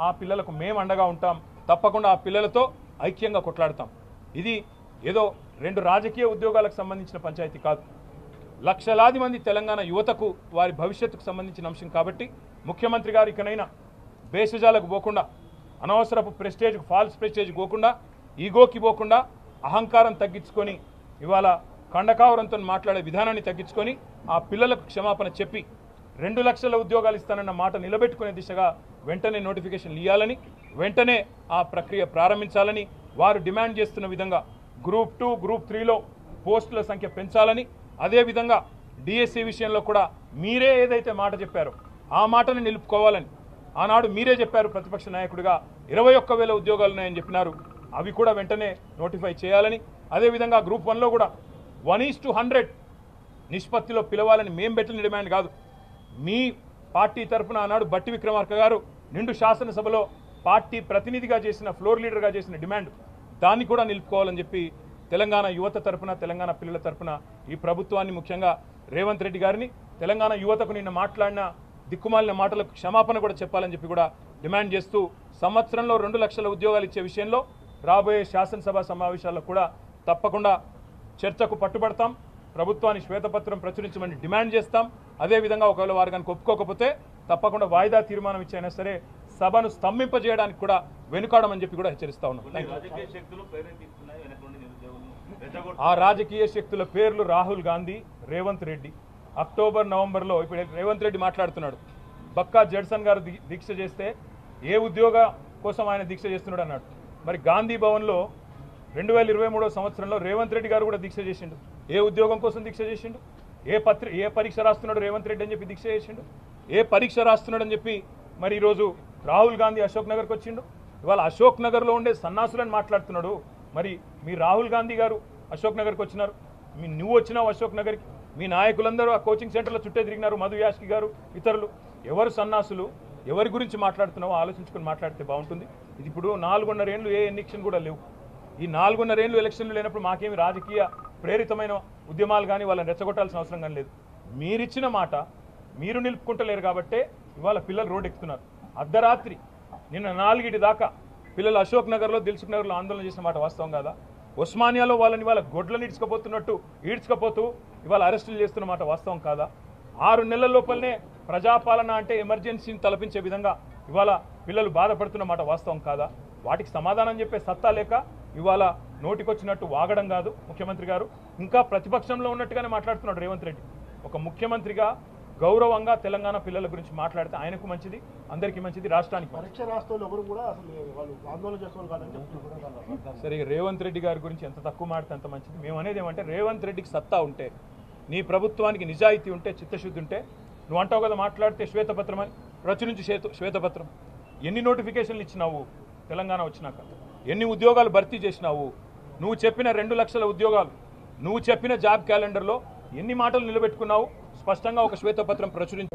ఆ పిల్లలకు మేము అండగా ఉంటాం, తప్పకుండా ఆ పిల్లలతో ఐక్యంగా కొట్లాడతాం. ఇది ఏదో 2 రాజకీయ ఉద్యోగాలకు సంబంధించిన పంచాయతీ కాదు, లక్షలాది మంది తెలంగాణ యువతకు వారి భవిష్యత్తుకు సంబంధించిన అంశం కాబట్టి ముఖ్యమంత్రి గారు ఇకనైనా బేసిజాలకు పోకుండా, అనవసరపు ప్రెస్టేజ్కు ఫాల్స్ ప్రెస్టేజ్ పోకుండా, ఈగోకి పోకుండా అహంకారం తగ్గించుకొని ఇవాళ కండకావరంతో మాట్లాడే విధానాన్ని తగ్గించుకొని ఆ పిల్లలకు క్షమాపణ చెప్పి 2 లక్షల ఉద్యోగాలు ఇస్తానన్న మాట నిలబెట్టుకునే దిశగా వెంటనే నోటిఫికేషన్లు ఇవ్వాలని, వెంటనే ఆ ప్రక్రియ ప్రారంభించాలని, వారు డిమాండ్ చేస్తున్న విధంగా గ్రూప్ 2, గ్రూప్ 3లో పోస్టుల సంఖ్య పెంచాలని, అదేవిధంగా డిఎస్సి విషయంలో కూడా మీరే ఏదైతే మాట చెప్పారో ఆ మాటను నిలుపుకోవాలని ఆనాడు మీరే చెప్పారు ప్రతిపక్ష నాయకుడిగా 21,000 ఉద్యోగాలు ఉన్నాయని చెప్పినారు, అవి కూడా వెంటనే నోటిఫై చేయాలని, అదేవిధంగా గ్రూప్ 1లో కూడా 1:100 నిష్పత్తిలో పిలవాలని మేము పెట్టిన డిమాండ్ కాదు, మీ పార్టీ తరఫున ఆనాడు బట్టి విక్రమార్క గారు నిండు శాసనసభలో పార్టీ ప్రతినిధిగా చేసిన, ఫ్లోర్ లీడర్గా చేసిన డిమాండ్, దాన్ని కూడా నిలుపుకోవాలని చెప్పి తెలంగాణ యువత తరఫున, తెలంగాణ పిల్లల తరఫున ఈ ప్రభుత్వాన్ని, ముఖ్యంగా రేవంత్ రెడ్డి గారిని, తెలంగాణ యువతకు నిన్న మాట్లాడిన దిక్కుమాలిన మాటలకు క్షమాపణ కూడా చెప్పాలని చెప్పి కూడా డిమాండ్ చేస్తూ సంవత్సరంలో 2 లక్షల ఉద్యోగాలు ఇచ్చే విషయంలో రాబోయే శాసనసభ సమావేశాల్లో కూడా తప్పకుండా చర్చకు పట్టుబడతాం, ప్రభుత్వాన్ని శ్వేతపత్రం ప్రచురించమని డిమాండ్ చేస్తాం. అదేవిధంగా ఒకవేళ వారు కనుక ఒప్పుకోకపోతే తప్పకుండా వాయిదా తీర్మానం ఇచ్చైనా సరే సభను స్తంభింపజేయడానికి కూడా వెనుకాడమని చెప్పి కూడా హెచ్చరిస్తా ఉన్నాం. ఆ రాజకీయ శక్తుల పేర్లు రాహుల్ గాంధీ, రేవంత్ రెడ్డి. అక్టోబర్, నవంబర్లో ఇప్పుడు రేవంత్ రెడ్డి మాట్లాడుతున్నాడు, బక్కా జడ్సన్ గారు దీక్ష చేస్తే ఏ ఉద్యోగ కోసం ఆయన దీక్ష చేస్తున్నాడు అన్నాడు. మరి గాంధీ భవన్లో 2023 సంవత్సరంలో రేవంత్ రెడ్డి గారు కూడా దీక్ష చేసిండు. ఏ ఉద్యోగం కోసం దీక్ష చేసిండు? ఏ పరీక్ష రాస్తున్నాడు రేవంత్ రెడ్డి అని చెప్పి దీక్ష చేసిండు? ఏ పరీక్ష రాస్తున్నాడు అని చెప్పి మరి ఈరోజు రాహుల్ గాంధీ అశోక్ నగర్కి వచ్చిండు. ఇవాళ అశోక్ నగర్లో ఉండే సన్నాసులని మాట్లాడుతున్నాడు. మరి మీ రాహుల్ గాంధీ గారు అశోక్ నగర్కి వచ్చినారు, నువ్వు వచ్చినావు అశోక్ నగర్కి, మీ నాయకులందరూ ఆ కోచింగ్ సెంటర్లో చుట్టే తిరిగినారు, మధు యాష్కి గారు, ఇతరులు. ఎవరు సన్నాసులు, ఎవరి గురించి మాట్లాడుతున్నావో ఆలోచించుకొని మాట్లాడితే బాగుంటుంది. ఇది ఇప్పుడు 4.5 ఏళ్ళు ఏ ఎలక్షన్ కూడా లేవు. ఈ 4.5 ఏళ్ళు ఎలక్షన్లు లేనప్పుడు మాకేమి రాజకీయ ప్రేరితమైన ఉద్యమాలు కానీ వాళ్ళని రెచ్చగొట్టాల్సిన అవసరం కానీ లేదు. మీరిచ్చిన మాట మీరు నిలుపుకుంటలేరు కాబట్టే ఇవాళ పిల్లలు రోడ్డు ఎక్కుతున్నారు. అర్ధరాత్రి నిన్న 4 దాకా పిల్లలు అశోక్ నగర్లో, దిల్సుఖ్ నగర్లో ఆందోళన చేసిన మాట వాస్తవం కాదా? ఉస్మానియాలో వాళ్ళని ఇవాళ గొడ్లను ఈడ్చుకపోతూ ఇవాళ అరెస్టులు చేస్తున్న మాట వాస్తవం కాదా? 6 నెలల లోపలనే ప్రజాపాలన అంటే ఎమర్జెన్సీని తలపించే విధంగా ఇవాళ పిల్లలు బాధపడుతున్న మాట వాస్తవం కాదా? వాటికి సమాధానం చెప్పే సత్తా లేక ఇవాళ నోటికొచ్చినట్టు వాగడం కాదు ముఖ్యమంత్రి గారు, ఇంకా ప్రతిపక్షంలో ఉన్నట్టుగానే మాట్లాడుతున్నాడు రేవంత్ రెడ్డి. ఒక ముఖ్యమంత్రిగా గౌరవంగా తెలంగాణ పిల్లల గురించి మాట్లాడితే ఆయనకు మంచిది, అందరికీ మంచిది, రాష్ట్రానికి. సరే, రేవంత్ రెడ్డి గారి గురించి ఎంత తక్కువ మాడితే అంత మంచిది. మేము అనేది ఏమంటే రేవంత్ రెడ్డికి సత్తా ఉంటే, నీ ప్రభుత్వానికి నిజాయితీ ఉంటే, చిత్తశుద్ధి ఉంటే, నువ్వు అంటావు కదా మాట్లాడితే శ్వేతపత్రం అని, ప్రచురించి శ్వేతపత్రం. ఎన్ని నోటిఫికేషన్లు ఇచ్చినావు తెలంగాణ వచ్చినాక? ఎన్ని ఉద్యోగాలు భర్తీ చేసినావు? నువ్వు చెప్పిన 2 లక్షల ఉద్యోగాలు, నువ్వు చెప్పిన జాబ్ క్యాలెండర్లో ఎన్ని మాటలు నిలబెట్టుకున్నావు? స్పష్టంగా ఒక శ్వేతపత్రం ప్రచురించి